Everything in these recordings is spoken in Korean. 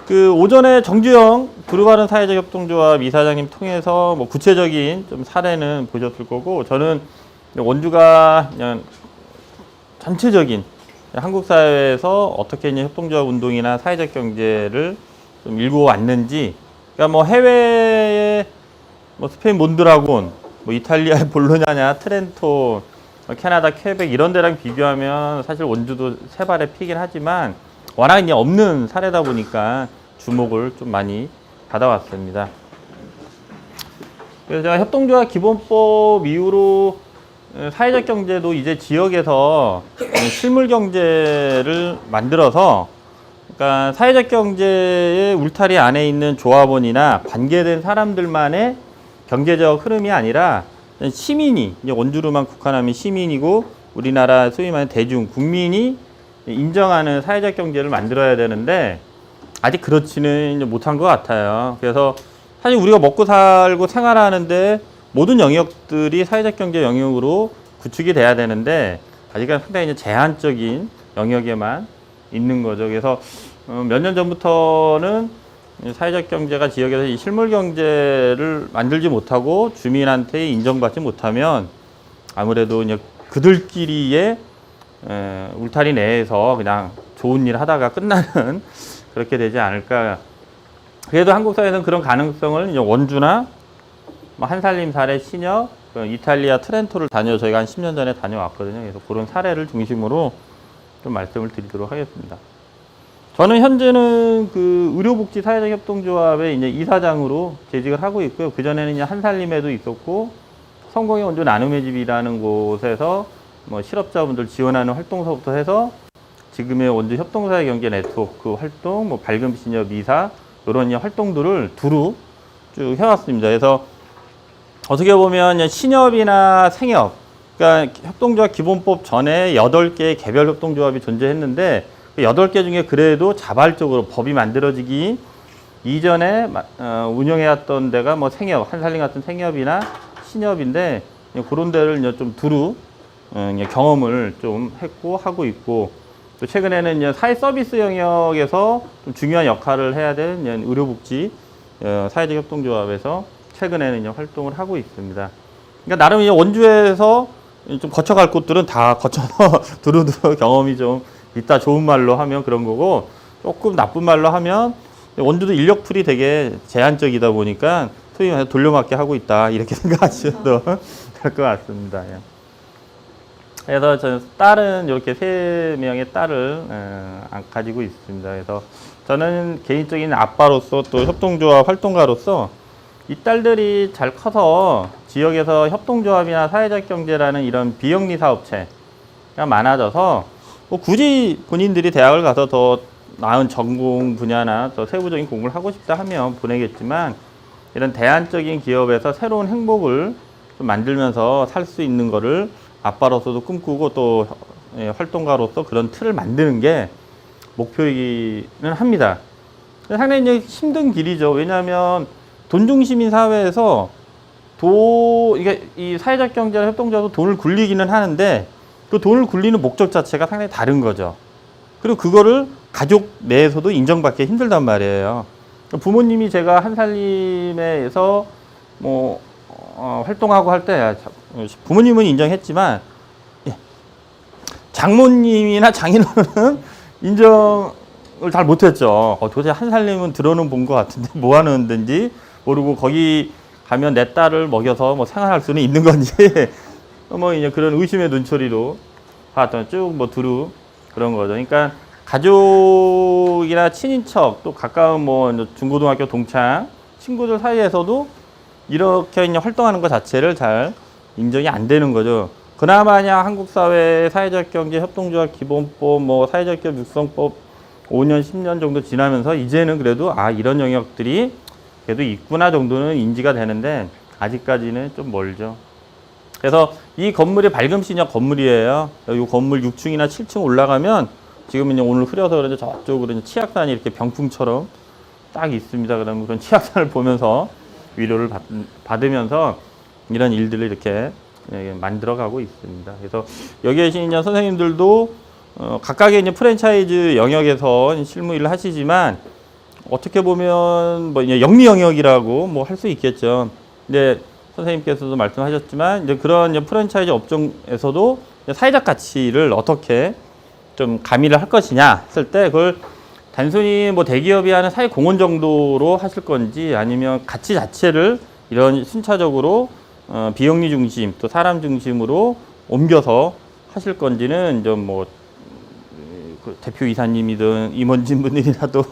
그 오전에 정주영 두루마른 사회적 협동조합 이사장님 통해서 뭐 구체적인 좀 사례는 보셨을 거고, 저는 원주가 그냥 전체적인 한국 사회에서 어떻게 이제 협동조합 운동이나 사회적 경제를 좀 일구어 왔는지, 그러니까 뭐 해외에 뭐 스페인 몬드라곤, 뭐 이탈리아의 볼로냐냐, 트렌토, 캐나다 퀘벡 이런 데랑 비교하면 사실 원주도 세 발의 피긴 하지만 워낙 이제 없는 사례다 보니까 주목을 좀 많이 받아왔습니다. 그래서 제가 협동조합 기본법 이후로 사회적 경제도 이제 지역에서 실물 경제를 만들어서, 그러니까 사회적 경제의 울타리 안에 있는 조합원이나 관계된 사람들만의 경제적 흐름이 아니라 시민이, 이제 원주로만 국한하면 시민이고 우리나라 소위 말하는 대중, 국민이 인정하는 사회적 경제를 만들어야 되는데 아직 그렇지는 못한 것 같아요. 그래서 사실 우리가 먹고 살고 생활하는데 모든 영역들이 사회적 경제 영역으로 구축이 돼야 되는데 아직은 상당히 이제 제한적인 영역에만 있는 거죠. 그래서 몇 년 전부터는 사회적 경제가 지역에서 이 실물 경제를 만들지 못하고 주민한테 인정받지 못하면 아무래도 이제 그들끼리의 울타리 내에서 그냥 좋은 일 하다가 끝나는 그렇게 되지 않을까. 그래도 한국 사회에서는 그런 가능성을 이제 원주나 한살림 사례, 신협, 이탈리아 트렌토를 저희가 한 10년 전에 다녀왔거든요. 그래서 그런 사례를 중심으로 좀 말씀을 드리도록 하겠습니다. 저는 현재는 그 의료복지 사회적 협동조합의 이제 이사장으로 재직을 하고 있고요. 그 전에는 이제 한살림에도 있었고, 성공의 원조 나눔의 집이라는 곳에서 뭐 실업자분들 지원하는 활동서부터 해서 지금의 원주 협동사회 경제 네트워크 활동, 뭐 밝음 신협 이사 이런 활동들을 두루 쭉 해왔습니다. 그래서 어떻게 보면 신협이나 생협, 그러니까 협동조합 기본법 전에 8개의 개별 협동조합이 존재했는데 그 8개 중에 그래도 자발적으로 법이 만들어지기 이전에 운영해왔던 데가 뭐 생협, 한살림 같은 생협이나 신협인데 그런 데를 좀 두루 경험을 좀 했고 하고 있고, 또 최근에는 이제 사회 서비스 영역에서 좀 중요한 역할을 해야 되는 의료복지 사회적 협동조합에서 최근에는 이제 활동을 하고 있습니다. 그러니까 나름 이제 원주에서 좀 거쳐갈 곳들은 다 거쳐서 두루두루 경험이 좀 있다. 좋은 말로 하면 그런 거고, 조금 나쁜 말로 하면 원주도 인력풀이 되게 제한적이다 보니까 소위 말해서 돌려막기 하고 있다. 이렇게 생각하셔도 될 것 같습니다. 그래서 저는 딸은 이렇게 3명의 딸을 가지고 있습니다. 그래서 저는 개인적인 아빠로서 또 협동조합 활동가로서 이 딸들이 잘 커서 지역에서 협동조합이나 사회적 경제라는 이런 비영리 사업체가 많아져서 뭐 굳이 본인들이 대학을 가서 더 나은 전공 분야나 더 세부적인 공부를 하고 싶다 하면 보내겠지만, 이런 대안적인 기업에서 새로운 행복을 좀 만들면서 살 수 있는 거를 아빠로서도 꿈꾸고 또 활동가로서 그런 틀을 만드는 게 목표이기는 합니다. 상당히 이제 힘든 길이죠. 왜냐하면 돈 중심인 사회에서 이게 이 사회적 경제나 협동조합도 돈을 굴리기는 하는데 그 돈을 굴리는 목적 자체가 상당히 다른 거죠. 그리고 그거를 가족 내에서도 인정받기 힘들단 말이에요. 부모님이 제가 한살림에서 뭐 활동하고 할 때 부모님은 인정했지만 장모님이나 장인어른은 인정을 잘 못했죠. 도대체 한살림은 들어는 본 것 같은데 뭐 하는 데인지 모르고 거기 가면 내 딸을 먹여서 뭐 생활할 수는 있는 건지 뭐 이제 그런 의심의 눈초리로 봤던 쭉 뭐 두루 그런 거죠. 그러니까 가족이나 친인척 또 가까운 뭐 중고등학교 동창 친구들 사이에서도 이렇게 활동하는 것 자체를 잘 인정이 안 되는 거죠. 그나마 한국 사회의 사회적 경제 협동조합 기본법, 뭐 사회적 기업 육성법 5년, 10년 정도 지나면서 이제는 그래도 이런 영역들이 그래도 있구나 정도는 인지가 되는데 아직까지는 좀 멀죠. 그래서 이 건물이 밝음신협 건물이에요. 이 건물 6층이나 7층 올라가면 지금은 오늘 흐려서 그런지 저쪽으로 치악산이 이렇게 병풍처럼 딱 있습니다. 그러면 그런 치악산을 보면서 위로를 받으면서 이런 일들을 이렇게 만들어가고 있습니다. 그래서 여기 계신 선생님들도 각각의 프랜차이즈 영역에서 실무 일을 하시지만 어떻게 보면 뭐 이제 영리 영역이라고 뭐 할 수 있겠죠. 근데 선생님께서도 말씀하셨지만 이제 그런 이제 프랜차이즈 업종에서도 이제 사회적 가치를 어떻게 좀 가미를 할 것이냐 했을 때 그걸 단순히 뭐 대기업이 하는 사회 공헌 정도로 하실 건지 아니면 가치 자체를 이런 순차적으로 비영리 중심 또 사람 중심으로 옮겨서 하실 건지는 좀 뭐 대표 이사님이든 임원진분들이라도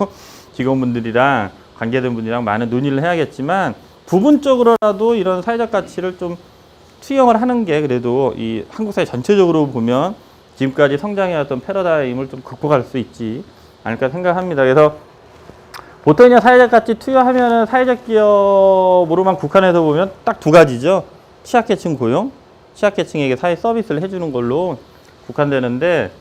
직원분들이랑 관계된 분들이랑 많은 논의를 해야겠지만 부분적으로라도 이런 사회적 가치를 좀 투영을 하는 게 그래도 이 한국 사회 전체적으로 보면 지금까지 성장해왔던 패러다임을 좀 극복할 수 있지 않을까 생각합니다. 그래서 보통 그냥 사회적 가치 투여하면은 사회적 기업으로만 국한해서 보면 딱 두 가지죠. 취약계층 고용, 취약계층에게 사회 서비스를 해주는 걸로 국한되는데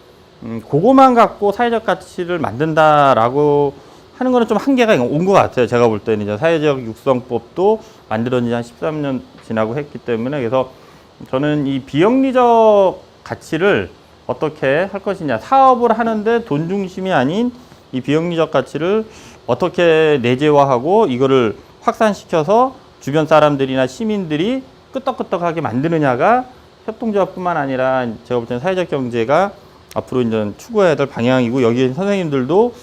그거만 갖고 사회적 가치를 만든다라고 하는 거는 좀 한계가 온 것 같아요. 제가 볼 때는 이제 사회적 육성법도 만들어진 지 한 13년 지나고 했기 때문에 그래서 저는 이 비영리적 가치를 어떻게 할 것이냐 사업을 하는데 돈 중심이 아닌 이 비영리적 가치를 어떻게 내재화하고 이거를 확산시켜서 주변 사람들이나 시민들이 끄떡끄떡하게 만드느냐가 협동조합뿐만 아니라 제가 볼 때는 사회적 경제가 앞으로 이제 추구해야 될 방향이고 여기 선생님들도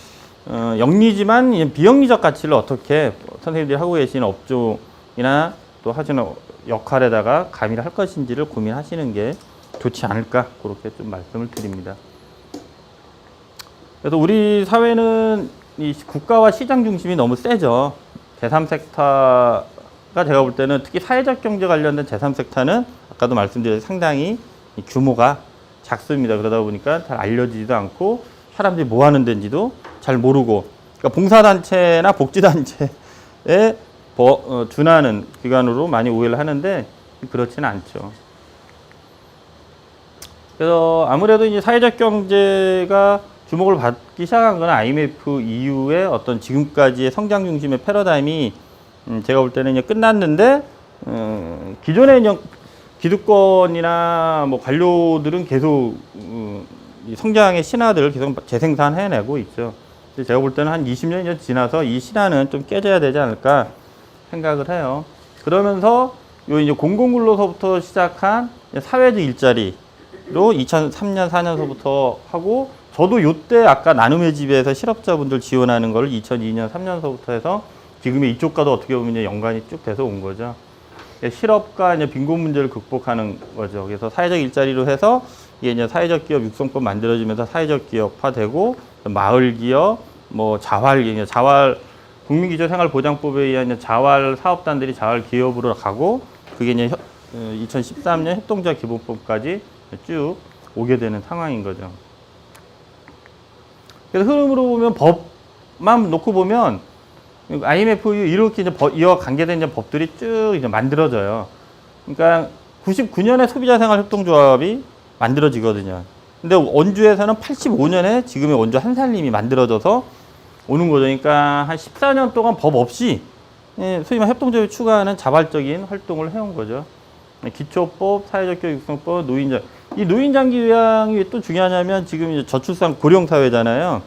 영리지만 비영리적 가치를 어떻게 선생님들이 하고 계시는 업종이나 또 하시는 역할에다가 가미를 할 것인지를 고민하시는 게 좋지 않을까 그렇게 좀 말씀을 드립니다. 그래서 우리 사회는 이 국가와 시장 중심이 너무 세죠. 제3섹터가 제가 볼 때는 특히 사회적 경제 관련된 제3섹터는 아까도 말씀드렸듯이 상당히 규모가 작습니다. 그러다 보니까 잘 알려지지도 않고 사람들이 뭐 하는 데인지도 잘 모르고 그러니까 봉사단체나 복지단체에 준하는 기관으로 많이 오해를 하는데 그렇지는 않죠. 그래서 아무래도 이제 사회적 경제가 주목을 받기 시작한 건 IMF 이후에 어떤 지금까지의 성장 중심의 패러다임이 제가 볼 때는 이제 끝났는데 기존의 기득권이나 뭐 관료들은 계속 성장의 신화들을 계속 재생산해내고 있죠. 제가 볼 때는 한 20년이 지나서 이 신화는 좀 깨져야 되지 않을까 생각을 해요. 그러면서 요 이제 공공근로서부터 시작한 사회적 일자리로 2003년, 4년서부터 하고 저도 요때 아까 나눔의 집에서 실업자분들 지원하는 걸 2002년, 3년서부터 해서 지금의 이쪽과도 어떻게 보면 연관이 쭉 돼서 온 거죠. 실업과 이제 빈곤 문제를 극복하는 거죠. 그래서 사회적 일자리로 해서 이게 이제 사회적 기업 육성법 만들어지면서 사회적 기업화되고 마을 기업, 뭐 자활 국민기초생활보장법에 의한 이제 자활 사업단들이 자활 기업으로 가고 그게 이제 2013년 협동조합 기본법까지 쭉 오게 되는 상황인 거죠. 그래서 흐름으로 보면 법만 놓고 보면 IMF 이렇게 이제 이와 관계된 이제 법들이 쭉 이제 만들어져요. 그러니까 99년에 소비자생활협동조합이 만들어지거든요. 근데 원주에서는 85년에 지금의 원주 한살림이 만들어져서 오는 거죠. 그러니까 한 14년 동안 법 없이 소위 말해 협동조합이 추구하는 자발적인 활동을 해온 거죠. 기초법, 사회적 교육 육성법, 노인장. 이 노인장기 요양이 왜 또 중요하냐면 지금 이제 저출산 고령사회잖아요.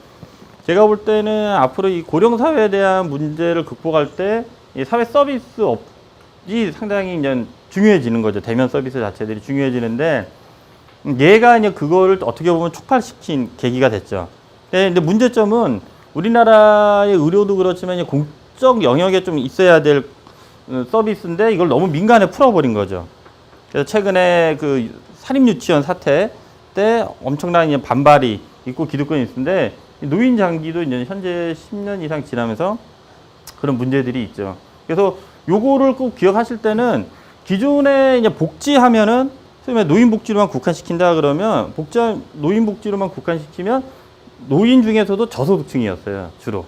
제가 볼 때는 앞으로 이 고령사회에 대한 문제를 극복할 때 이 사회 서비스업이 상당히 이제 중요해지는 거죠. 대면 서비스 자체들이 중요해지는데 얘가 이제 그거를 어떻게 보면 촉발시킨 계기가 됐죠. 근데 문제점은 우리나라의 의료도 그렇지만 이제 공적 영역에 좀 있어야 될 서비스인데 이걸 너무 민간에 풀어버린 거죠. 그래서 최근에 그 사립유치원 사태 때 엄청난 이제 반발이 있고 기득권이 있는데 노인 장기도 이제 현재 10년 이상 지나면서 그런 문제들이 있죠. 그래서 요거를 꼭 기억하실 때는 기존에 이제 복지하면은 소위 노인 복지로만 국한시킨다 그러면 노인 복지로만 국한시키면 노인 중에서도 저소득층이었어요. 주로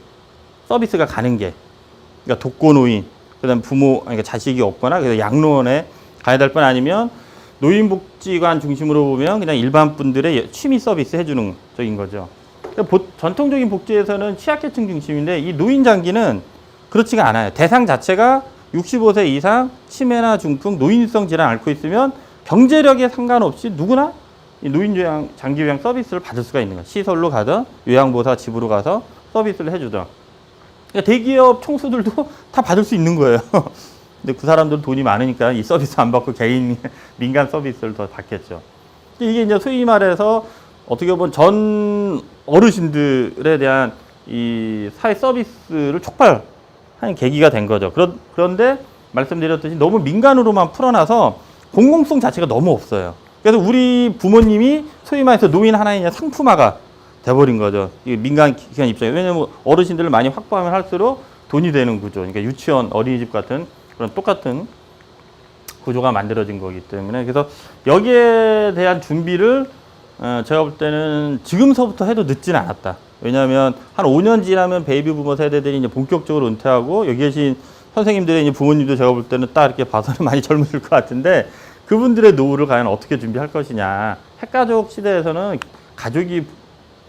서비스가 가는 게 그러니까 독거노인 그다음 부모 그러니까 자식이 없거나 그래서 양로원에 가야 될 뻔 아니면 노인복지관 중심으로 보면 그냥 일반 분들의 취미 서비스 해주는 적인 거죠. 전통적인 복지에서는 취약계층 중심인데 이 노인 장기는 그렇지가 않아요. 대상 자체가 65세 이상 치매나 중풍, 노인성 질환 앓고 있으면 경제력에 상관없이 누구나 이 노인 요양, 장기 요양 서비스를 받을 수가 있는 거예요. 시설로 가든 요양보사 집으로 가서 서비스를 해주든. 그러니까 대기업 총수들도 다 받을 수 있는 거예요. 근데 그 사람들은 돈이 많으니까 이 서비스 안 받고 개인 민간 서비스를 더 받겠죠. 이게 이제 소위 말해서 어떻게 보면 전 어르신들에 대한 이 사회 서비스를 촉발한 계기가 된 거죠. 그런데 말씀드렸듯이 너무 민간으로만 풀어놔서 공공성 자체가 너무 없어요. 그래서 우리 부모님이 소위 말해서 노인 하나의 그냥 상품화가 돼버린 거죠. 이 민간 기관 입장에. 왜냐면 어르신들을 많이 확보하면 할수록 돈이 되는 구조. 그러니까 유치원, 어린이집 같은 그런 똑같은 구조가 만들어진 거기 때문에. 그래서 여기에 대한 준비를 제가 볼 때는 지금서부터 해도 늦지는 않았다. 왜냐하면 한 5년 지나면 베이비 부모 세대들이 이제 본격적으로 은퇴하고 여기 계신 선생님들의 이제 부모님도 제가 볼 때는 딱 이렇게 봐서는 많이 젊으실 것 같은데 그분들의 노후를 과연 어떻게 준비할 것이냐. 핵가족 시대에서는 가족이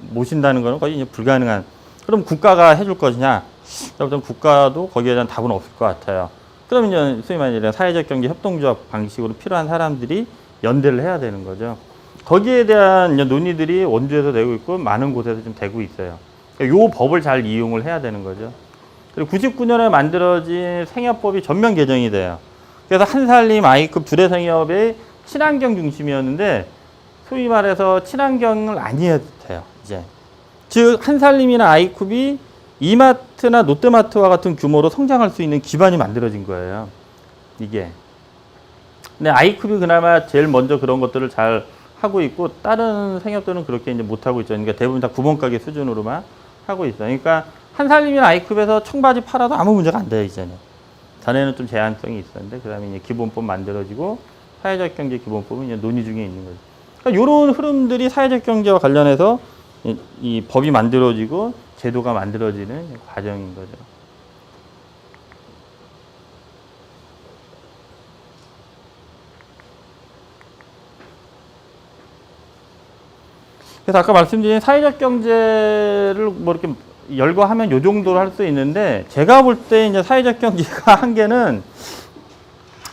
모신다는 것은 거의 이제 불가능한. 그럼 국가가 해줄 것이냐? 제가 볼 때는 국가도 거기에 대한 답은 없을 것 같아요. 그러면 이제 소위 말하는 사회적 경제 협동조합 방식으로 필요한 사람들이 연대를 해야 되는 거죠. 거기에 대한 논의들이 원주에서 되고 있고 많은 곳에서 좀 되고 있어요. 이 법을 잘 이용을 해야 되는 거죠. 그리고 99년에 만들어진 생협법이 전면 개정이 돼요. 그래서 한 살림 아이급 주례 생협의 친환경 중심이었는데 소위 말해서 친환경을 안 해도 돼요. 이제 즉 한 살림이나 아이급이 이마트나 롯데마트와 같은 규모로 성장할 수 있는 기반이 만들어진 거예요. 이게. 근데 아이급이 그나마 제일 먼저 그런 것들을 잘 하고 있고 다른 생협들은 그렇게 이제 못 하고 있죠. 그러니까 대부분 다 구멍가게 수준으로만 하고 있어요. 그러니까 한 살림이나 아이급에서 청바지 팔아도 아무 문제가 안 돼요, 이제는. 전에는 좀 제한성이 있었는데 그다음에 이제 기본법 만들어지고 사회적 경제 기본법은 이제 논의 중에 있는 거죠. 그러니까 이런 흐름들이 사회적 경제와 관련해서 이 법이 만들어지고 제도가 만들어지는 과정인 거죠. 그래서 아까 말씀드린 사회적 경제를 뭐 이렇게 열거하면 요 정도로 할 수 있는데 제가 볼 때 이제 사회적 경제가 한계는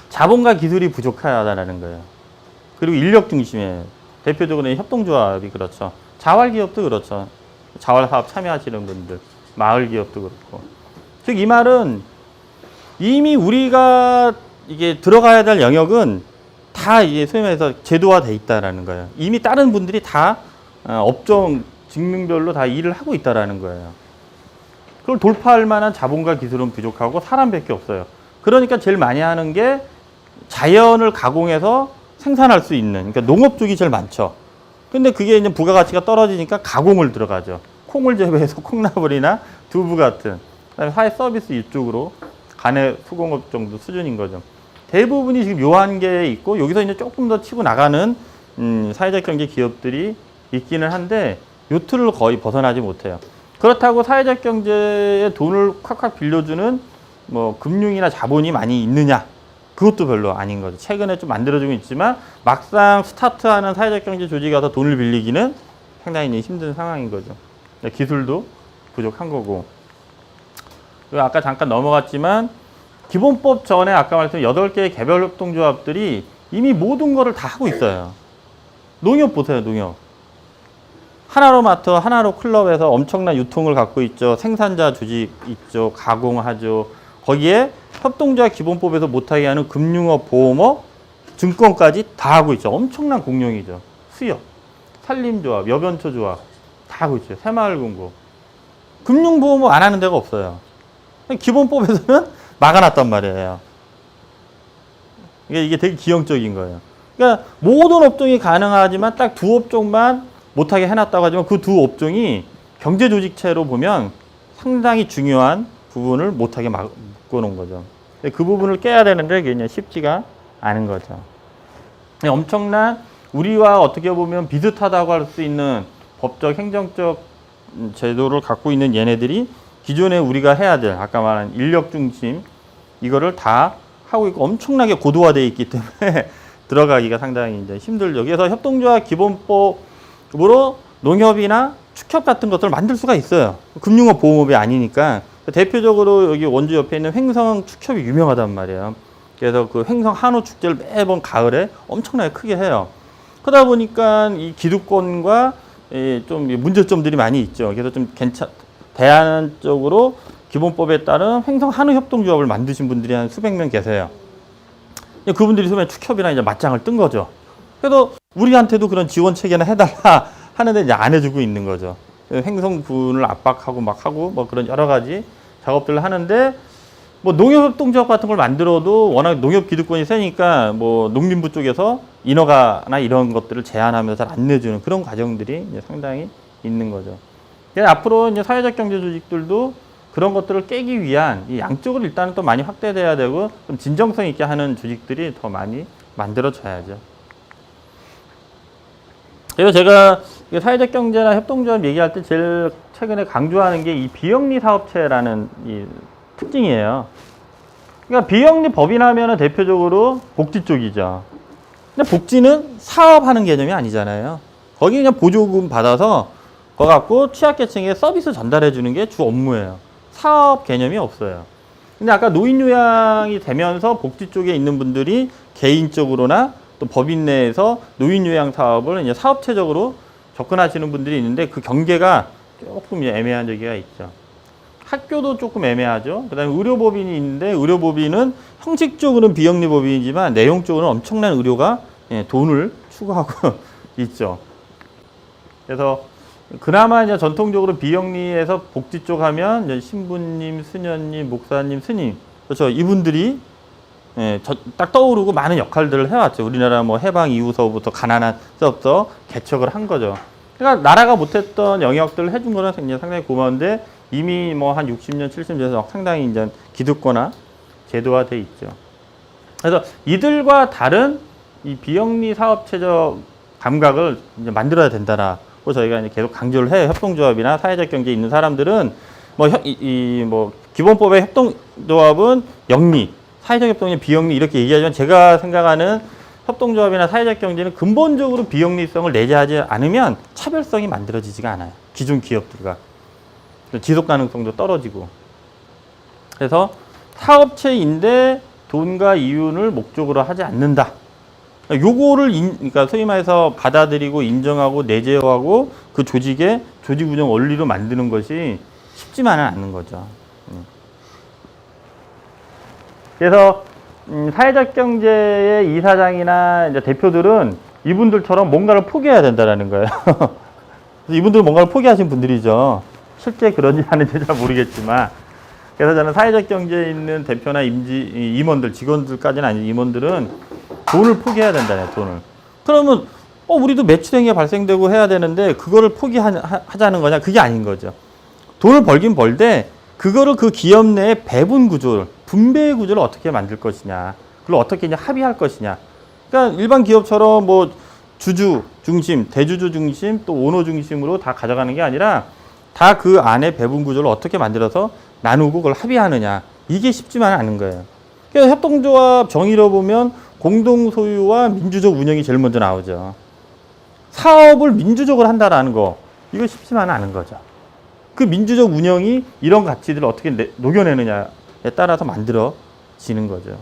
자본과 기술이 부족하다라는 거예요. 그리고 인력 중심에 대표적으로 협동조합이 그렇죠. 자활기업도 그렇죠. 자활사업 참여하시는 분들, 마을기업도 그렇고. 즉 이 말은 이미 우리가 이게 들어가야 될 영역은 다 이게 소위 말해서 제도화돼 있다라는 거예요. 이미 다른 분들이 다 업종 직능별로 다 일을 하고 있다라는 거예요. 그걸 돌파할 만한 자본과 기술은 부족하고 사람밖에 없어요. 그러니까 제일 많이 하는 게 자연을 가공해서 생산할 수 있는, 그러니까 농업 쪽이 제일 많죠. 근데 그게 이제 부가가치가 떨어지니까 가공을 들어가죠. 콩을 재배해서 콩나물이나 두부 같은, 그다음에 사회 서비스 이쪽으로 간의 수공업 정도 수준인 거죠. 대부분이 지금 요 한계에 있고 여기서 이제 조금 더 치고 나가는 사회적 경제 기업들이 있기는 한데 요 틀을 거의 벗어나지 못해요. 그렇다고 사회적 경제에 돈을 콱콱 빌려주는 뭐 금융이나 자본이 많이 있느냐? 그것도 별로 아닌 거죠. 최근에 좀 만들어지고 있지만 막상 스타트하는 사회적 경제 조직이 와서 돈을 빌리기는 상당히 힘든 상황인 거죠. 기술도 부족한 거고. 그리고 아까 잠깐 넘어갔지만 기본법 전에 아까 말씀드린 8개의 개별협동조합들이 이미 모든 거를 다 하고 있어요. 농협 보세요, 농협. 하나로 마트, 하나로 클럽에서 엄청난 유통을 갖고 있죠. 생산자 조직 있죠. 가공하죠. 거기에 협동조합 기본법에서 못하게 하는 금융업, 보험업, 증권까지 다 하고 있죠. 엄청난 공룡이죠. 수협, 산림조합, 여변초조합 다 하고 있죠. 새마을금고. 금융보험업 안 하는 데가 없어요. 기본법에서는 막아놨단 말이에요. 이게 되게 기형적인 거예요. 그러니까 모든 업종이 가능하지만 딱 두 업종만 못하게 해놨다고 하지만 그 두 업종이 경제조직체로 보면 상당히 중요한 부분을 못하게 묶어놓은 거죠. 그 부분을 깨야 되는데 그게 쉽지가 않은 거죠. 엄청난 우리와 어떻게 보면 비슷하다고 할 수 있는 법적, 행정적 제도를 갖고 있는 얘네들이 기존에 우리가 해야 될 아까 말한 인력 중심 이거를 다 하고 있고 엄청나게 고도화되어 있기 때문에 들어가기가 상당히 이제 힘들죠. 그래서 협동조합 기본법으로 농협이나 축협 같은 것들을 만들 수가 있어요. 금융업, 보험업이 아니니까. 대표적으로 여기 원주 옆에 있는 횡성 축협이 유명하단 말이에요. 그래서 그 횡성 한우 축제를 매번 가을에 엄청나게 크게 해요. 그러다 보니까 이 기득권과 좀 문제점들이 많이 있죠. 그래서 좀 대안적으로 기본법에 따른 횡성 한우 협동조합을 만드신 분들이 한 수백 명 계세요. 그분들이 처음에 축협이랑 이제 맞짱을 뜬 거죠. 그래도 우리한테도 그런 지원 체계나 해달라 하는데 이제 안 해주고 있는 거죠. 횡성군을 압박하고 막 하고 뭐 그런 여러 가지 작업들을 하는데 뭐 농협협동조합 같은 걸 만들어도 워낙 농협 기득권이 세니까 뭐 농림부 쪽에서 인허가나 이런 것들을 제한하면서 잘 안 내주는 그런 과정들이 이제 상당히 있는 거죠. 앞으로 이제 사회적 경제 조직들도 그런 것들을 깨기 위한 이 양쪽을 일단은 또 많이 확대돼야 되고 좀 진정성 있게 하는 조직들이 더 많이 만들어져야죠. 그래서 제가 사회적 경제나 협동조합 얘기할 때 제일 최근에 강조하는 게 이 비영리 사업체라는 이 특징이에요. 그러니까 비영리 법인하면은 대표적으로 복지 쪽이죠. 근데 복지는 사업하는 개념이 아니잖아요. 거기 그냥 보조금 받아서 그거 갖고 취약계층에 서비스 전달해 주는 게 주 업무예요. 사업 개념이 없어요. 근데 아까 노인 요양이 되면서 복지 쪽에 있는 분들이 개인적으로나 또 법인 내에서 노인 요양 사업을 이제 사업체적으로 접근하시는 분들이 있는데 그 경계가 조금 애매한 적이 있죠. 학교도 조금 애매하죠. 그다음에 의료법인이 있는데 의료법인은 형식적으로는 비영리법인이지만 내용적으로는 엄청난 의료가 돈을 추구하고 있죠. 그래서 그나마 이제 전통적으로 비영리에서 복지 쪽 하면 이제 신부님, 수녀님, 목사님, 스님, 그렇죠. 이분들이 딱 떠오르고 많은 역할들을 해왔죠. 우리나라 뭐 해방 이후서부터 가난한 때부터 개척을 한 거죠. 그러니까 나라가 못했던 영역들을 해준 거는 상당히 고마운데 이미 뭐 한 60년, 70년 돼서 상당히 이제 기득권화 제도화돼 있죠. 그래서 이들과 다른 이 비영리 사업체적 감각을 이제 만들어야 된다라고 저희가 이제 계속 강조를 해요. 협동조합이나 사회적 경제에 있는 사람들은 뭐 기본법의 협동조합은 영리, 사회적 협동이 비영리 이렇게 얘기하지만 제가 생각하는 협동조합이나 사회적 경제는 근본적으로 비영리성을 내재하지 않으면 차별성이 만들어지지가 않아요. 기존 기업들과. 지속 가능성도 떨어지고. 그래서 사업체인데 돈과 이윤을 목적으로 하지 않는다. 요거를 그러니까 소위 말해서 받아들이고 인정하고 내재하고 그 조직의 조직 운영 원리로 만드는 것이 쉽지만은 않는 거죠. 그래서 사회적 경제의 이사장이나 이제 대표들은 이분들처럼 뭔가를 포기해야 된다라는 거예요. 이분들은 뭔가를 포기하신 분들이죠. 실제 그런지 하는지 잘 모르겠지만. 그래서 저는 사회적 경제에 있는 대표나 임원들, 직원들까지는 아닌 임원들은 돈을 포기해야 된다네, 돈을. 그러면, 우리도 매출액이 발생되고 해야 되는데, 그거를 포기하자는 거냐? 그게 아닌 거죠. 돈을 벌긴 벌되, 그거를 그 기업 내의 배분 구조를, 분배 구조를 어떻게 만들 것이냐. 그걸 어떻게 이제 합의할 것이냐. 그러니까 일반 기업처럼 뭐 주주 중심, 대주주 중심, 또 오너 중심으로 다 가져가는 게 아니라 다 그 안에 배분 구조를 어떻게 만들어서 나누고 그걸 합의하느냐. 이게 쉽지만 않은 거예요. 그래서 협동조합 정의로 보면 공동 소유와 민주적 운영이 제일 먼저 나오죠. 사업을 민주적으로 한다라는 거, 이거 쉽지만 않은 거죠. 그 민주적 운영이 이런 가치들을 어떻게 녹여내느냐에 따라서 만들어지는 거죠.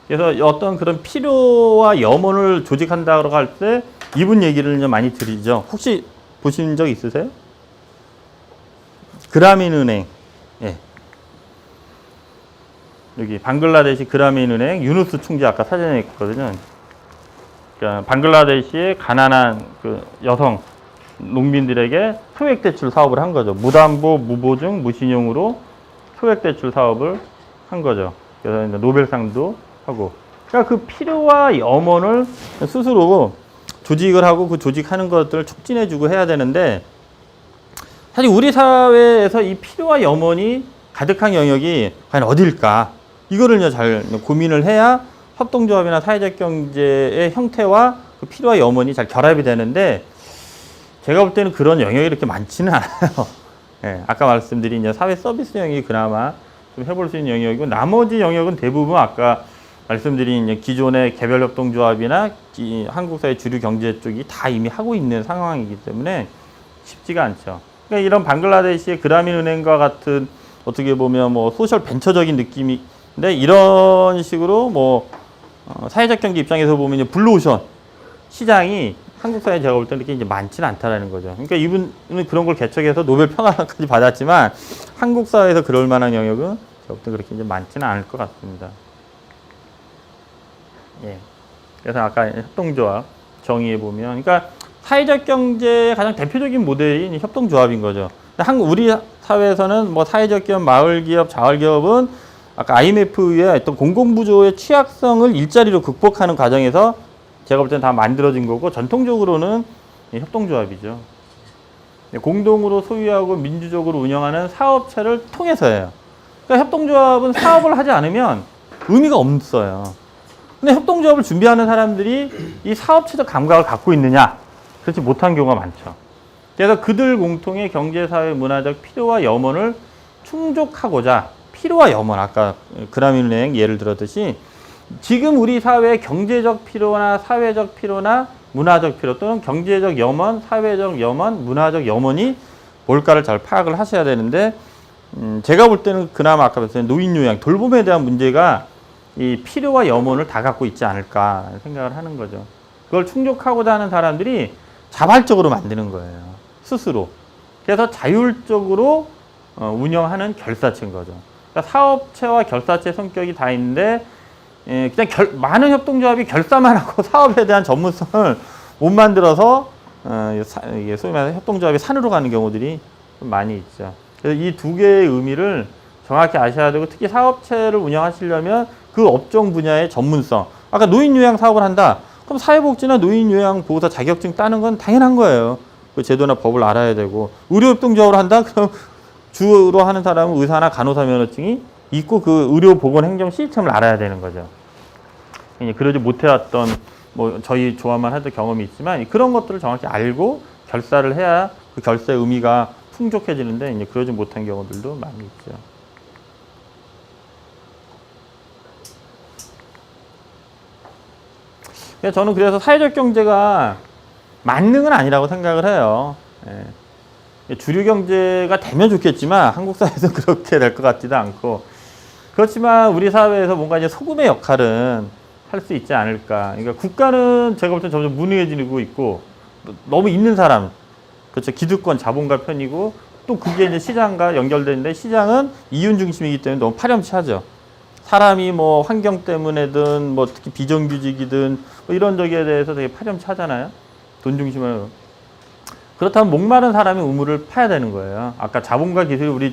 그래서 어떤 그런 필요와 염원을 조직한다고 할 때 이분 얘기를 이제 많이 드리죠. 혹시 보신 적 있으세요? 그라민은행. 예. 여기 방글라데시 그라민은행 유누스 총재 아까 사진에 있거든요. 그러니까 방글라데시의 가난한 그 여성 농민들에게 소액 대출 사업을 한 거죠. 무담보, 무보증, 무신용으로 소액 대출 사업을 한 거죠. 그래서 이제 노벨상도 하고. 그러니까 그 필요와 염원을 스스로 조직을 하고 그 조직하는 것들을 촉진해주고 해야 되는데 사실 우리 사회에서 이 필요와 염원이 가득한 영역이 과연 어디일까? 이거를 이제 잘 고민을 해야 협동조합이나 사회적 경제의 형태와 그 필요와 염원이 잘 결합이 되는데 제가 볼 때는 그런 영역이 이렇게 많지는 않아요. 네, 아까 말씀드린 이제 사회 서비스 영역이 그나마 좀 해볼 수 있는 영역이고 나머지 영역은 대부분 아까 말씀드린 이제 기존의 개별협동조합이나 한국 사회 주류 경제 쪽이 다 이미 하고 있는 상황이기 때문에 쉽지가 않죠. 그러니까 이런 방글라데시의 그라민은행과 같은 어떻게 보면 뭐 소셜 벤처적인 느낌인데 이런 식으로 뭐 사회적 경제 입장에서 보면 이제 블루오션 시장이 한국 사회 제가 볼 때는 이렇게 이제 많지는 않다라는 거죠. 그러니까 이분은 그런 걸 개척해서 노벨 평화상까지 받았지만 한국 사회에서 그럴 만한 영역은 제가 볼 때 그렇게 이제 많지는 않을 것 같습니다. 예. 그래서 아까 협동조합 정의해 보면, 그러니까 사회적 경제의 가장 대표적인 모델이 협동조합인 거죠. 우리 사회에서는 뭐 사회적 기업, 마을 기업, 자활 기업은 아까 IMF의 어떤 공공부조의 취약성을 일자리로 극복하는 과정에서 제가 볼 때는 다 만들어진 거고, 전통적으로는 협동조합이죠. 공동으로 소유하고 민주적으로 운영하는 사업체를 통해서예요. 그러니까 협동조합은 사업을 하지 않으면 의미가 없어요. 근데 협동조합을 준비하는 사람들이 이 사업체적 감각을 갖고 있느냐? 그렇지 못한 경우가 많죠. 그래서 그들 공통의 경제, 사회, 문화적 필요와 염원을 충족하고자, 필요와 염원, 아까 그라민은행 예를 들었듯이 지금 우리 사회의 경제적 필요나 사회적 필요나 문화적 필요 또는 경제적 염원, 사회적 염원, 문화적 염원이 뭘까를 잘 파악을 하셔야 되는데, 제가 볼 때는 그나마 아까 말씀드린 노인 요양, 돌봄에 대한 문제가 이 필요와 염원을 다 갖고 있지 않을까 생각을 하는 거죠. 그걸 충족하고자 하는 사람들이 자발적으로 만드는 거예요. 스스로. 그래서 자율적으로 운영하는 결사체인 거죠. 그러니까 사업체와 결사체 성격이 다 있는데 그냥 많은 협동조합이 결사만 하고 사업에 대한 전문성을 못 만들어서 소위 말해서 협동조합이 산으로 가는 경우들이 좀 많이 있죠. 그래서 이 두 개의 의미를 정확히 아셔야 되고, 특히 사업체를 운영하시려면 그 업종 분야의 전문성. 아까 노인요양 사업을 한다. 그럼 사회복지나 노인요양보호사 자격증 따는 건 당연한 거예요. 그 제도나 법을 알아야 되고, 의료협동조합을 한다. 그럼 주로 하는 사람은 의사나 간호사 면허증이 있고 그 의료보건행정 시스템을 알아야 되는 거죠. 그러지 못해왔던 뭐 저희 조합만 하던 경험이 있지만 그런 것들을 정확히 알고 결사를 해야 그 결사의 의미가 풍족해지는데 이제 그러지 못한 경우들도 많이 있죠. 저는 그래서 사회적 경제가 만능은 아니라고 생각을 해요. 주류 경제가 되면 좋겠지만 한국 사회에서 그렇게 될 것 같지도 않고, 그렇지만 우리 사회에서 뭔가 이제 소금의 역할은 할 수 있지 않을까. 그러니까 국가는 제가 볼 때 점점 무능해지고 있고, 너무 있는 사람, 그렇죠. 기득권, 자본가 편이고, 또 그게 이제 시장과 연결되는데 시장은 이윤 중심이기 때문에 너무 파렴치하죠. 사람이 뭐 환경 때문에든 뭐 특히 비정규직이든 뭐 이런 적에 대해서 되게 파렴치하잖아요. 돈 중심으로. 그렇다면 목마른 사람이 우물을 파야 되는 거예요. 아까 자본과 기술이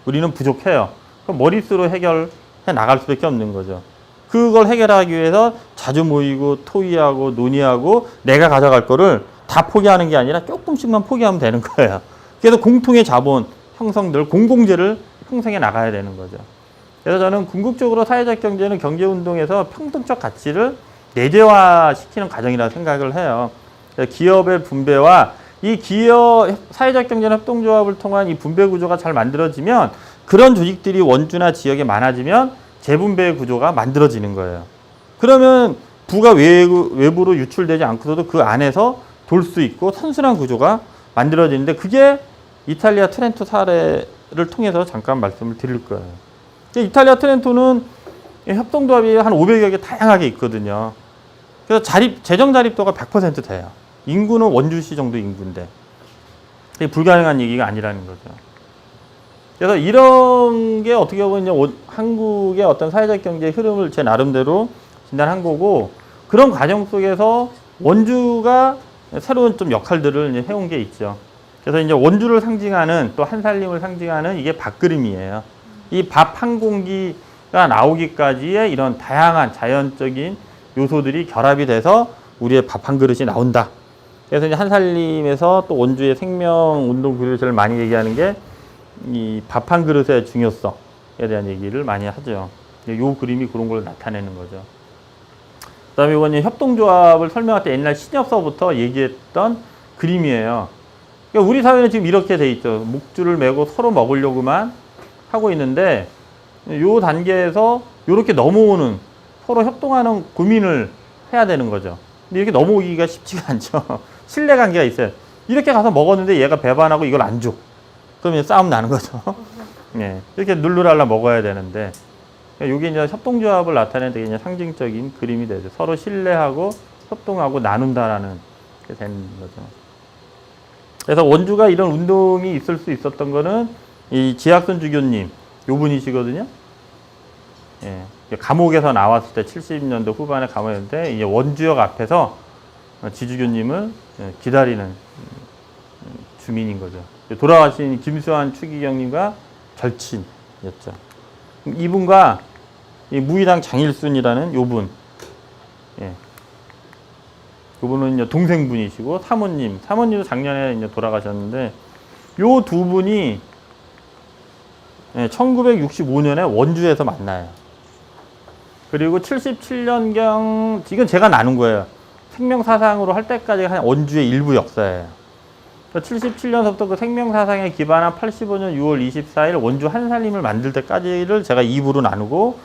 우리는 부족해요. 그럼 머릿수로 해결해 나갈 수밖에 없는 거죠. 그걸 해결하기 위해서 자주 모이고 토의하고 논의하고 내가 가져갈 거를 다 포기하는 게 아니라 조금씩만 포기하면 되는 거예요. 그래서 공통의 자본 형성들, 공공재를 형성해 나가야 되는 거죠. 그래서 저는 궁극적으로 사회적 경제는 경제운동에서 평등적 가치를 내재화시키는 과정이라고 생각을 해요. 기업의 분배와 이 기업, 사회적 경제는 협동조합을 통한 이 분배 구조가 잘 만들어지면 그런 조직들이 원주나 지역에 많아지면 재분배 구조가 만들어지는 거예요. 그러면 부가 외부로 유출되지 않고서도 그 안에서 돌 수 있고 선순환 구조가 만들어지는데, 그게 이탈리아 트렌토 사례를 통해서 잠깐 말씀을 드릴 거예요. 이탈리아 트렌토는 협동조합이 한 500여 개 다양하게 있거든요. 그래서 재정 자립도가 100% 돼요. 인구는 원주시 정도 인구인데 이게 불가능한 얘기가 아니라는 거죠. 그래서 이런 게 어떻게 보면 한국의 어떤 사회적 경제의 흐름을 제 나름대로 진단한 거고, 그런 과정 속에서 원주가 새로운 좀 역할들을 이제 해온 게 있죠. 그래서 이제 원주를 상징하는, 또 한살림을 상징하는 이게 밥그림이에요. 이 밥 한 공기가 나오기까지의 이런 다양한 자연적인 요소들이 결합이 돼서 우리의 밥 한 그릇이 나온다. 그래서 이제 한살림에서 또 원주의 생명 운동 그릇을 제일 많이 얘기하는 게 이 밥 한 그릇의 중요성에 대한 얘기를 많이 하죠. 이 그림이 그런 걸 나타내는 거죠. 그 다음에 이건 협동조합을 설명할 때 옛날 신협서부터 얘기했던 그림이에요. 그러니까 우리 사회는 지금 이렇게 돼 있죠. 목줄을 메고 서로 먹으려고만 하고 있는데, 요 단계에서 이렇게 넘어오는, 서로 협동하는 고민을 해야 되는 거죠. 근데 이렇게 넘어오기가 쉽지가 않죠. 신뢰관계가 있어요. 이렇게 가서 먹었는데 얘가 배반하고 이걸 안 줘. 그러면 싸움 나는 거죠. 네. 이렇게 눌르랄라 먹어야 되는데, 이게 이제 협동조합을 나타내는 되게 이제 상징적인 그림이 되죠. 서로 신뢰하고 협동하고 나눈다라는 게 되는 거죠. 그래서 원주가 이런 운동이 있을 수 있었던 거는 이 지학선 주교님, 요 분이시거든요. 예, 감옥에서 나왔을 때 70년대 후반에 감옥이었는데 이제 원주역 앞에서 지주교님을 기다리는 주민인 거죠. 돌아가신 김수환 추기경님과 절친이었죠. 이분과 이 무의당 장일순이라는 요분, 예. 요분은 이제 동생분이시고 사모님도 작년에 이제 돌아가셨는데 요 두 분이 1965년에 원주에서 만나요. 그리고 77년경 이건 제가 나눈 거예요. 생명사상으로 할 때까지 한 원주의 일부 역사예요. 77년서부터 그 생명사상에 기반한 85년 6월 24일 원주 한살림을 만들 때까지를 제가 2부로 나누고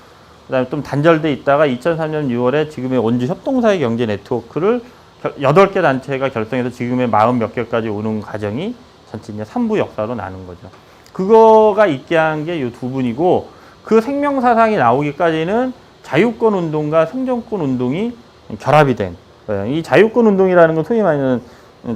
그다음에 좀 단절돼 있다가 2003년 6월에 지금의 원주 협동사회 경제 네트워크를 8개 단체가 결성해서 지금의 40몇 개까지 오는 과정이 전체 이제 3부 역사로 나눈 거죠. 그거가 있게 한 게 이 두 분이고 그 생명사상이 나오기까지는 자유권 운동과 생존권 운동이 결합이 된 거예요. 이 자유권 운동이라는 건 소위 말하는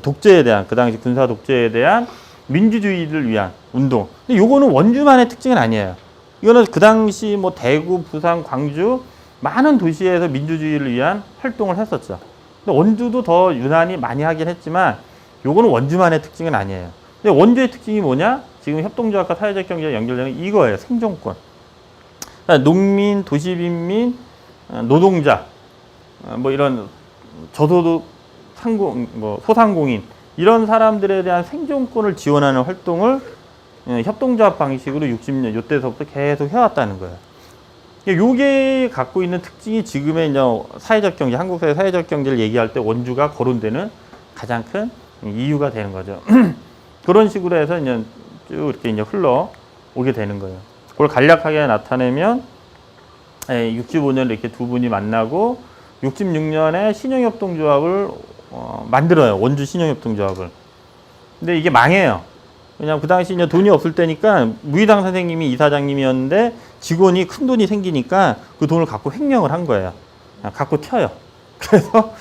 독재에 대한 그 당시 군사 독재에 대한 민주주의를 위한 운동. 근데 요거는 원주만의 특징은 아니에요. 이거는 그 당시 뭐 대구, 부산, 광주 많은 도시에서 민주주의를 위한 활동을 했었죠. 근데 원주도 더 유난히 많이 하긴 했지만 요거는 원주만의 특징은 아니에요. 근데 원주의 특징이 뭐냐? 지금 협동조합과 사회적 경제가 연결되는 이거예요. 생존권. 그러니까 농민, 도시빈민, 노동자, 뭐 이런 저소득 소상공인 이런 사람들에 대한 생존권을 지원하는 활동을 협동조합 방식으로 60년 요때서부터 계속 해왔다는 거예요. 요게 갖고 있는 특징이 지금의 이제 사회적 경제, 한국 사회 사회적 경제를 얘기할 때 원주가 거론되는 가장 큰 이유가 되는 거죠. 그런 식으로 해서 이제 쭉 이렇게 이제 흘러오게 되는 거예요. 그걸 간략하게 나타내면 65년 이렇게 두 분이 만나고 66년에 신용협동조합을 만들어요. 원주 신용협동조합을. 근데 이게 망해요. 왜냐하면 그 당시 이제 돈이 없을 때니까 무의당 선생님이 이사장님이었는데 직원이 큰 돈이 생기니까 그 돈을 갖고 횡령을 한 거예요. 갖고 튀어요. 그래서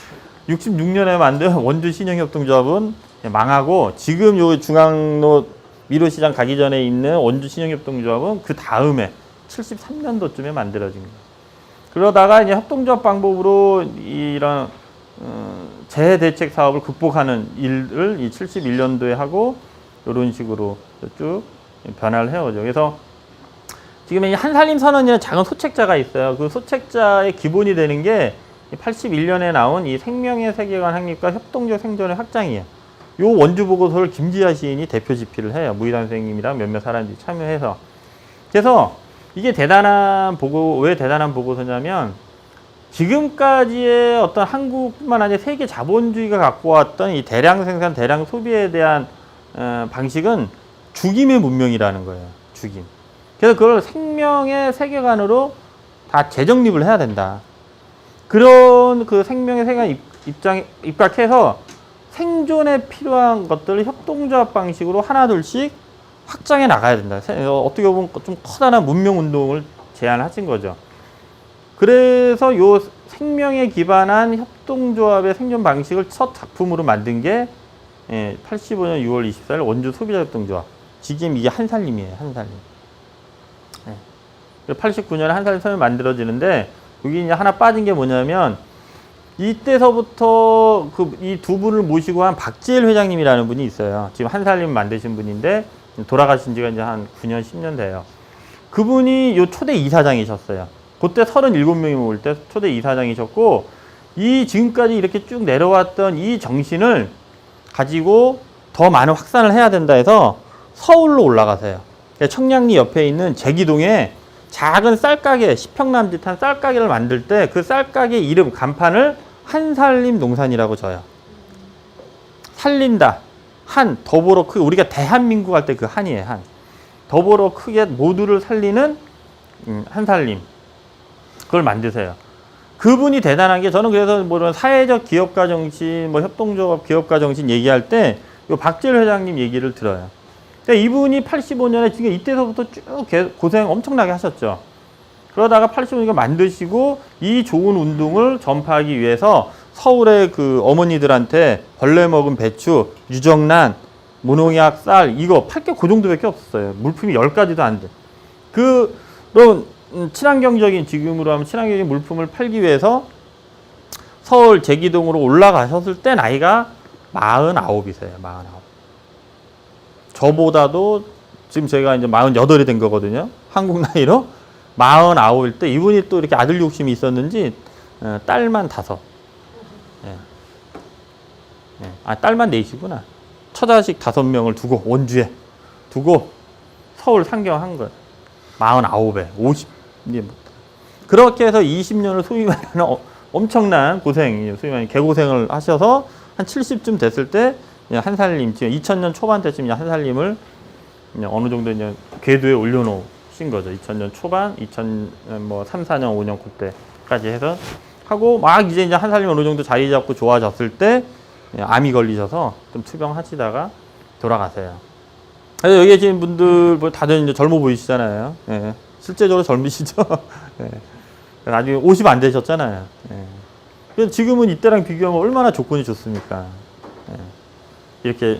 66년에 만든 원주 신용협동조합은 망하고 지금 요 중앙로 미로시장 가기 전에 있는 원주 신용협동조합은 그 다음에 73년도쯤에 만들어진 거예요. 그러다가 이제 협동조합 방법으로 이런 재대책 사업을 극복하는 일을 이 71년도에 하고 이런 식으로 쭉 변화를 해오죠. 그래서 지금 이 한살림 선언이라는 작은 소책자가 있어요. 그 소책자의 기본이 되는 게 81년에 나온 이 생명의 세계관 확립과 협동적 생존의 확장이에요. 요 원주 보고서를 김지하 시인이 대표 집필을 해요. 무의당 선생님이랑 몇몇 사람들이 참여해서. 그래서 이게 대단한 왜 대단한 보고서냐면 지금까지의 어떤 한국뿐만 아니라 세계 자본주의가 갖고 왔던 이 대량 생산, 대량 소비에 대한 방식은 죽임의 문명이라는 거예요. 죽임. 그래서 그걸 생명의 세계관으로 다 재정립을 해야 된다. 그런 그 생명의 세계관 입각해서 생존에 필요한 것들을 협동조합 방식으로 하나둘씩 확장해 나가야 된다. 어떻게 보면 좀 커다란 문명운동을 제안하신 거죠. 그래서 요 생명에 기반한 협동조합의 생존 방식을 첫 작품으로 만든 게 85년 6월 24일 원주 소비자협동조합. 지금 이게 한살림이에요. 한살림. 89년에 한살림 선이 만들어지는데 여기 이제 하나 빠진 게 뭐냐면 이때서부터 이 두 분을 모시고 한 박지일 회장님이라는 분이 있어요. 지금 한살림 만드신 분인데 돌아가신 지가 이제 한 9년, 10년 돼요. 그분이 요 초대 이사장이셨어요. 그때 37명이 모일 때 초대 이사장이셨고, 이 지금까지 이렇게 쭉 내려왔던 이 정신을 가지고 더 많은 확산을 해야 된다 해서 서울로 올라가세요. 청량리 옆에 있는 제기동에 작은 쌀가게, 10평 한 쌀가게를 만들 때 그 쌀가게 이름, 간판을 한살림 농산이라고 져요. 살린다. 한, 더불어 크게, 우리가 대한민국 할 때 그 한이에요, 한. 더불어 크게 모두를 살리는 한살림. 그걸 만드세요. 그분이 대단한 게, 저는 그래서 뭐 이런 사회적 기업가 정신, 뭐 협동조합 기업가 정신 얘기할 때, 요 박지일 회장님 얘기를 들어요. 그러니까 이분이 85년에 지금 이때서부터 쭉 고생 엄청나게 하셨죠. 그러다가 85년에 만드시고 이 좋은 운동을 전파하기 위해서 서울의 그 어머니들한테 벌레 먹은 배추, 유정란, 무농약, 쌀 이거 팔 게 그 정도밖에 없었어요. 물품이 10가지도 안 돼. 그런 친환경적인 지금으로 하면 친환경적인 물품을 팔기 위해서 서울 제기동으로 올라가셨을 때 나이가 49이세요. 49. 저보다도 지금 제가 이제 48이 된 거거든요. 한국 나이로 49일 때 이분이 또 이렇게 아들 욕심이 있었는지 딸만 5. 예. 예. 아, 딸만 4이구나. 처자식 5명을 두고 원주에 두고 서울 상경한 거예요. 49에 50. 그렇게 해서 20년을 소위 말하는 엄청난 고생, 소위 말하는 개고생을 하셔서 한 70쯤 됐을 때 한살림, 지금 2000년 초반 때쯤 한살림을 어느 정도 이제 궤도에 올려놓으신 거죠. 2000년 초반, 3, 4년, 5년 그때까지 해서 하고 막 이제 한살림 어느 정도 자리 잡고 좋아졌을 때 암이 걸리셔서 좀 투병하시다가 돌아가세요. 그래서 여기 계신 분들 다들 이제 젊어 보이시잖아요. 예. 실제적으로 젊으시죠? 예. 나중에 50 안 되셨잖아요. 예. 그래서 지금은 이때랑 비교하면 얼마나 조건이 좋습니까? 예. 이렇게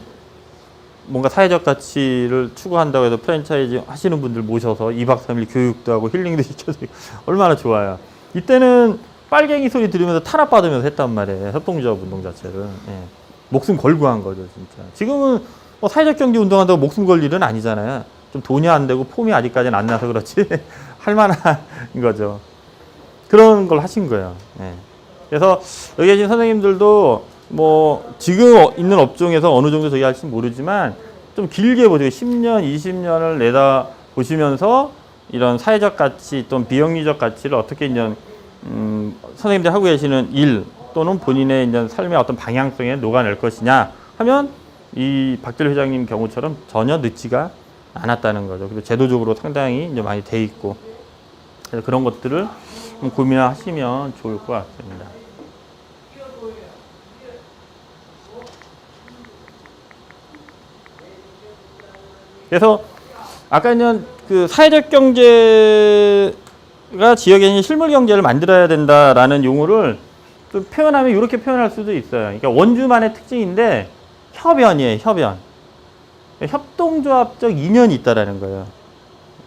뭔가 사회적 가치를 추구한다고 해서 프랜차이즈 하시는 분들 모셔서 2박 3일 교육도 하고 힐링도 시켜서 얼마나 좋아요. 이때는 빨갱이 소리 들으면서 탄압받으면서 했단 말이에요. 협동조합 운동 자체를. 예. 목숨 걸고 한 거죠, 진짜. 지금은 뭐 사회적 경제 운동한다고 목숨 걸 일은 아니잖아요. 좀 돈이 안 되고 폼이 아직까지는 안 나서 그렇지 할 만한 거죠. 그런 걸 하신 거예요. 예. 그래서 여기 계신 선생님들도 뭐 지금 있는 업종에서 어느 정도 저기 할지 모르지만 좀 길게 보죠. 10년, 20년을 내다 보시면서 이런 사회적 가치 또는 비영리적 가치를 어떻게 이제 선생님들이 하고 계시는 일 또는 본인의 이제 삶의 어떤 방향성에 녹아낼 것이냐 하면 이 박대리 회장님 경우처럼 전혀 늦지가 않았다는 거죠. 그리고 제도적으로 상당히 이제 많이 돼 있고 그래서 그런 것들을 고민하시면 좋을 것 같습니다. 그래서 아까 이제 그 사회적 경제가 지역에 있는 실물 경제를 만들어야 된다라는 용어를 좀 표현하면 이렇게 표현할 수도 있어요. 그러니까 원주만의 특징인데 협연이에요, 협연. 협동조합적 인연이 있다라는 거예요.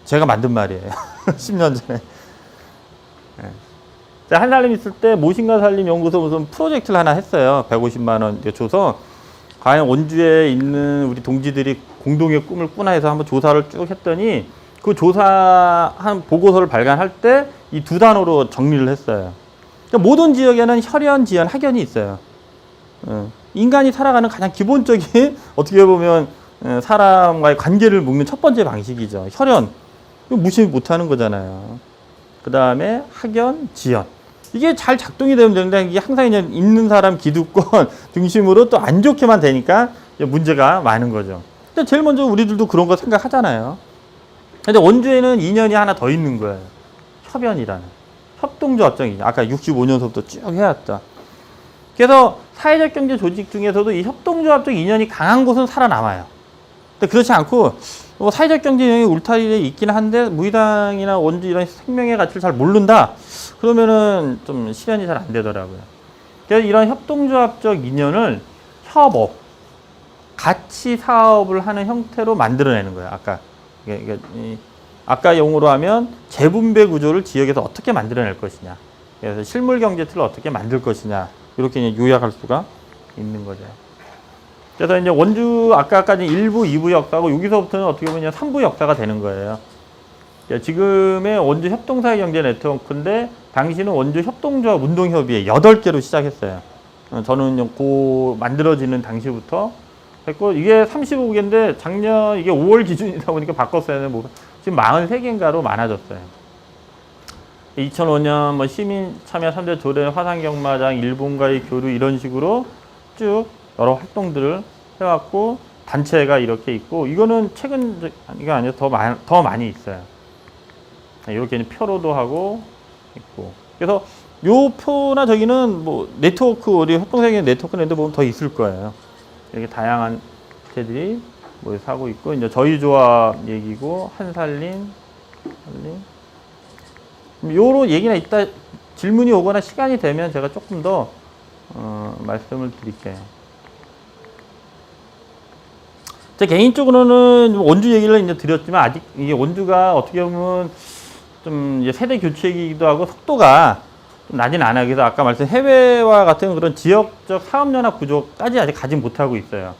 제가 만든 말이에요. 10년 전에. 한살림 있을 때 모신가 살림 연구소 무슨 프로젝트를 하나 했어요. 150만 원 줘서 과연 원주에 있는 우리 동지들이 공동의 꿈을 꾸나 해서 한번 조사를 쭉 했더니 그 조사한 보고서를 발간할 때 이 두 단어로 정리를 했어요. 그러니까 모든 지역에는 혈연, 지연, 학연이 있어요. 인간이 살아가는 가장 기본적인 어떻게 보면 사람과의 관계를 묶는 첫 번째 방식이죠. 혈연. 무시 못하는 거잖아요. 그 다음에 학연, 지연. 이게 잘 작동이 되면 되는데 이게 항상 이제 있는 사람 기득권 중심으로 또 안 좋게만 되니까 문제가 많은 거죠. 근데 제일 먼저 우리들도 그런 거 생각하잖아요. 근데 원주에는 인연이 하나 더 있는 거예요. 협연이라는. 협동조합적 인연. 아까 65년서부터 쭉 해왔다. 그래서 사회적 경제 조직 중에서도 이 협동조합적 인연이 강한 곳은 살아남아요. 근데 그렇지 않고 뭐 사회적 경제 영역이 울타리에 있긴 한데 무의당이나 원주 이런 생명의 가치를 잘 모른다. 그러면은 좀 실현이 잘 안 되더라고요. 그래서 이런 협동조합적 인연을 협업, 같이 사업을 하는 형태로 만들어내는 거예요. 아까 용어로 하면 재분배 구조를 지역에서 어떻게 만들어낼 것이냐. 그래서 실물 경제 틀을 어떻게 만들 것이냐. 이렇게 이제 요약할 수가 있는 거죠. 그래서 이제 원주 아까까지 1부, 2부 역사고 여기서부터는 어떻게 보면 3부 역사가 되는 거예요. 지금의 원주 협동사회 경제 네트워크인데 당시는 원주 협동조합 운동협의회 8개로 시작했어요. 저는 그 만들어지는 당시부터 했고 이게 35개인데 작년 이게 5월 기준이다 보니까 바꿨어요. 지금 43개인가로 많아졌어요. 2005년 뭐 시민 참여 3대 조례 화상경마장 일본과의 교류 이런 식으로 쭉 여러 활동들을 해왔고 단체가 이렇게 있고 이거는 최근 이게 아니라 더 많이 있어요. 이렇게 표로도 하고 있고 그래서 요 표나 저기는 뭐 네트워크 우리 협동사회 네트워크 랜드 보면 더 있을 거예요. 이렇게 다양한 제들이 모여서 하고 있고 이제 저희 조합 얘기고 한살림 요런 얘기나 이따 질문이 오거나 시간이 되면 제가 조금 더 말씀을 드릴게요. 제 개인적으로는 원주 얘기를 이제 드렸지만 아직 이게 원주가 어떻게 보면 좀 이제 세대 교체이기도 하고 속도가 좀 나진 않아요. 그래서 아까 말씀 해외와 같은 그런 지역적 사업연합 구조까지 아직 가지 못하고 있어요.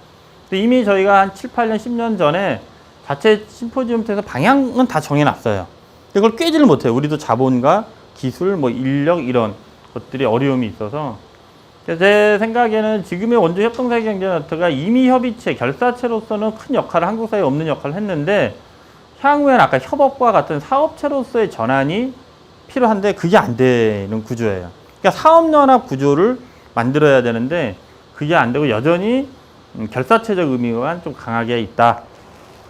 근데 이미 저희가 한 7, 8년, 10년 전에 자체 심포지엄 때에서 방향은 다 정해놨어요. 이걸 꿰지를 못해요. 우리도 자본과 기술, 뭐 인력 이런 것들이 어려움이 있어서 제 생각에는 지금의 원주 협동사회경제연합회가 이미 협의체, 결사체로서는 큰 역할을 한국 사회에 없는 역할을 했는데 향후에는 아까 협업과 같은 사업체로서의 전환이 필요한데 그게 안 되는 구조예요. 그러니까 사업연합 구조를 만들어야 되는데 그게 안 되고 여전히 결사체적 의미가 좀 강하게 있다.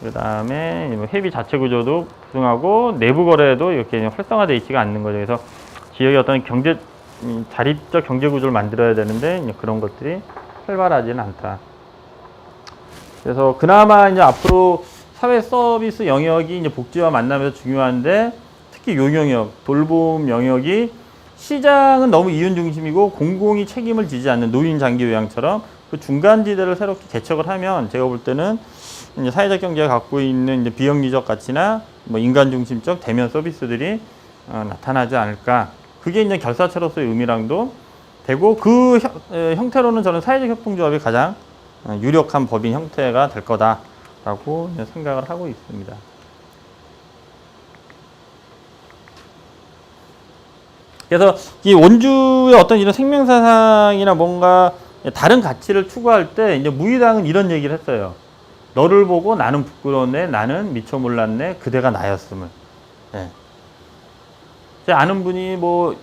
그 다음에 회비 자체 구조도 부승하고 내부 거래도 이렇게 활성화되어 있지가 않는 거죠. 그래서 지역의 어떤 경제 자립적 경제 구조를 만들어야 되는데 그런 것들이 활발하지는 않다. 그래서 그나마 이제 앞으로 사회 서비스 영역이 이제 복지와 만나면서 중요한데 특히 요 영역, 돌봄 영역이 시장은 너무 이윤 중심이고 공공이 책임을 지지 않는 노인 장기 요양처럼 그 중간지대를 새롭게 개척을 하면 제가 볼 때는 이제 사회적 경제가 갖고 있는 이제 비영리적 가치나 뭐 인간 중심적 대면 서비스들이 나타나지 않을까. 그게 이제 결사체로서의 의미랑도 되고 그 형태로는 저는 사회적 협동조합이 가장 유력한 법인 형태가 될 거다라고 생각을 하고 있습니다. 그래서 이 원주의 어떤 이런 생명사상이나 뭔가 다른 가치를 추구할 때 이제 무의당은 이런 얘기를 했어요. 너를 보고 나는 부끄러웠네, 나는 미처 몰랐네, 그대가 나였음을. 네. 제가 아는 분이 뭐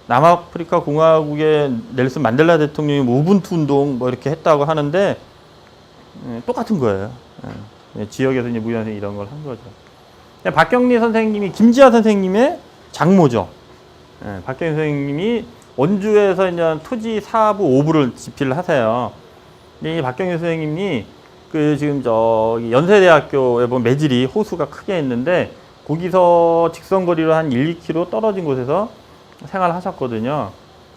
남아프리카 공화국의 넬슨 만델라 대통령이 뭐 우분투 운동 뭐 이렇게 했다고 하는데 똑같은 거예요. 지역에서 이제 무의당 이런 걸 한 거죠. 박경리 선생님이 김지아 선생님의 장모죠. 박경리 선생님이 원주에서 이제 토지 사부 5부를 집필을 하세요. 근데 이 박경리 선생님이 그 지금 저기 연세대학교에 보면 매질이 호수가 크게 있는데 거기서 직선거리로 한 1, 2km 떨어진 곳에서 생활을 하셨거든요.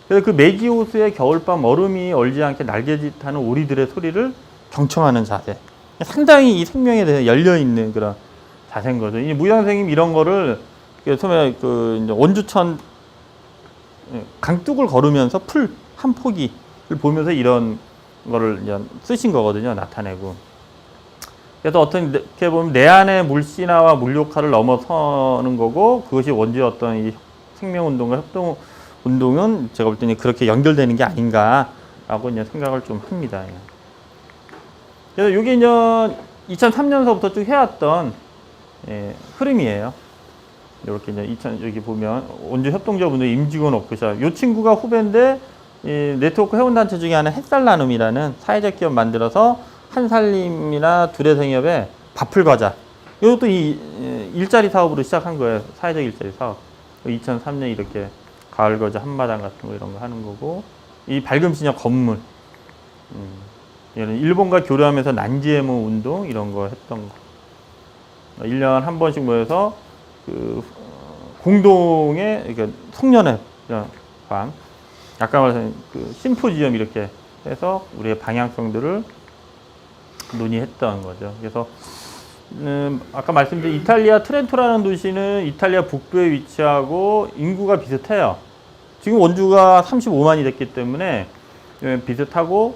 그래서 그 매지 호수에 겨울밤 얼음이 얼지 않게 날개짓하는 오리들의 소리를 경청하는 자세. 상당히 이 생명에 대해서 열려있는 그런 자세인 거죠. 이 무의당 선생님 이런 거를 처음에 그 이제 원주천 강둑을 걸으면서 풀 한 포기를 보면서 이런 거를 이제 쓰신 거거든요. 나타내고. 그래서 어떻게 보면 내 안의 물신화와 물욕화를 넘어서는 거고 그것이 원주의 어떤 이 생명운동과 협동운동은 제가 볼 때는 그렇게 연결되는 게 아닌가라고 이제 생각을 좀 합니다. 그래서 이게 이제 2003년서부터 쭉 해왔던 흐름이에요. 이렇게 이제 여기 보면 원주 협동조합운동 임직원 워크숍. 이 친구가 후배인데 네트워크 회원단체 중에 하나 햇살 나눔이라는 사회적 기업 만들어서 한살림이나 두레생협에 밥풀 과자. 이것도 이 일자리 사업으로 시작한 거예요. 사회적 일자리 사업. 2003년 이렇게 가을 거자 한마당 같은 거 이런 거 하는 거고 이 밝음 신협 건물. 일본과 교류하면서 난지해모 운동 이런 거 했던 거. 1년 한 번씩 모여서 그 공동의 그러니까 송년회 방 아까 말한 그 심포지엄 이렇게 해서 우리의 방향성들을 논의했던 거죠. 그래서 아까 말씀드린 이탈리아 트렌토라는 도시는 이탈리아 북부에 위치하고 인구가 비슷해요. 지금 원주가 35만이 됐기 때문에 비슷하고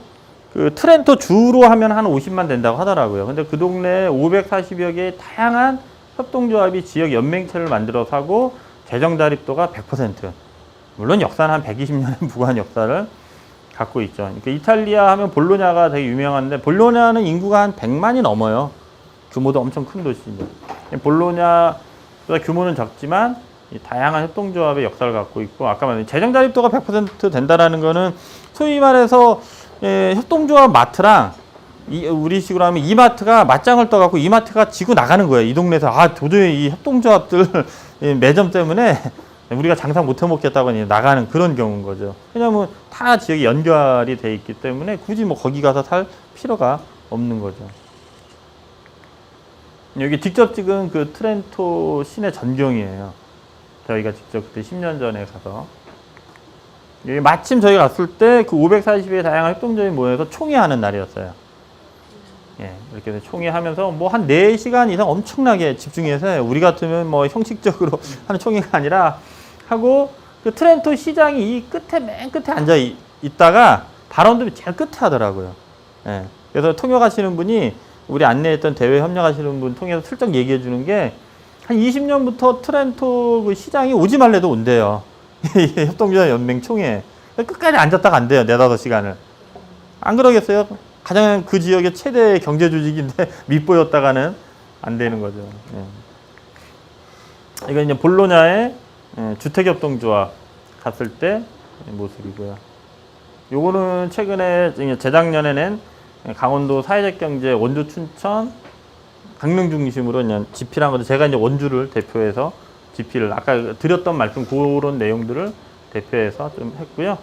그 트렌토 주로 하면 한 50만 된다고 하더라고요. 근데 그 동네에 540여 개의 다양한 협동조합이 지역 연맹체를 만들어서 하고 재정 자립도가 100%. 물론 역사는 한 120년의 무관 역사를 갖고 있죠. 그러니까 이탈리아 하면 볼로냐가 되게 유명한데 볼로냐는 인구가 한 100만이 넘어요. 규모도 엄청 큰 도시인데. 볼로냐보다 규모는 적지만 다양한 협동조합의 역사를 갖고 있고 아까 말한 재정 자립도가 100% 된다라는 거는 소위 말해서 협동조합 마트랑 우리식으로 하면 이마트가 맞짱을 떠갖고 이마트가 지고 나가는 거예요. 이 동네에서 도저히 이 협동조합들 매점 때문에 우리가 장사 못 해먹겠다고 나가는 그런 경우인 거죠. 왜냐하면 타 지역이 연결이 돼 있기 때문에 굳이 뭐 거기 가서 살 필요가 없는 거죠. 여기 직접 찍은 그 트렌토 시내 전경이에요. 저희가 직접 그때 10년 전에 가서 마침 저희가 갔을 때 그 540의 다양한 협동조합이 모여서 총회하는 날이었어요. 예, 이렇게 해서 총회하면서 뭐 한 4시간 이상 엄청나게 집중해서 해요. 우리 같으면 뭐 형식적으로 하는 총회가 아니라 하고 그 트렌토 시장이 이 끝에 맨 끝에 앉아 있다가 발언도 제일 끝에 하더라고요. 예, 그래서 통역하시는 분이 우리 안내했던 대회 협력하시는 분 통해서 슬쩍 얘기해 주는 게 한 20년부터 트렌토 그 시장이 오지 말래도 온대요. 협동조합 연맹 총회. 끝까지 앉았다가 안 돼요. 4-5시간을. 안 그러겠어요? 가장 그 지역의 최대 경제 조직인데 밑보였다가는 안 되는 거죠. 예. 이건 이제 볼로냐의 주택협동조합 갔을 때 모습이고요. 요거는 최근에 재작년에 낸 강원도 사회적 경제 원주 춘천 강릉 중심으로 그냥 집필한 건데 제가 이제 원주를 대표해서 집필을 아까 드렸던 말씀 그런 내용들을 대표해서 좀 했고요.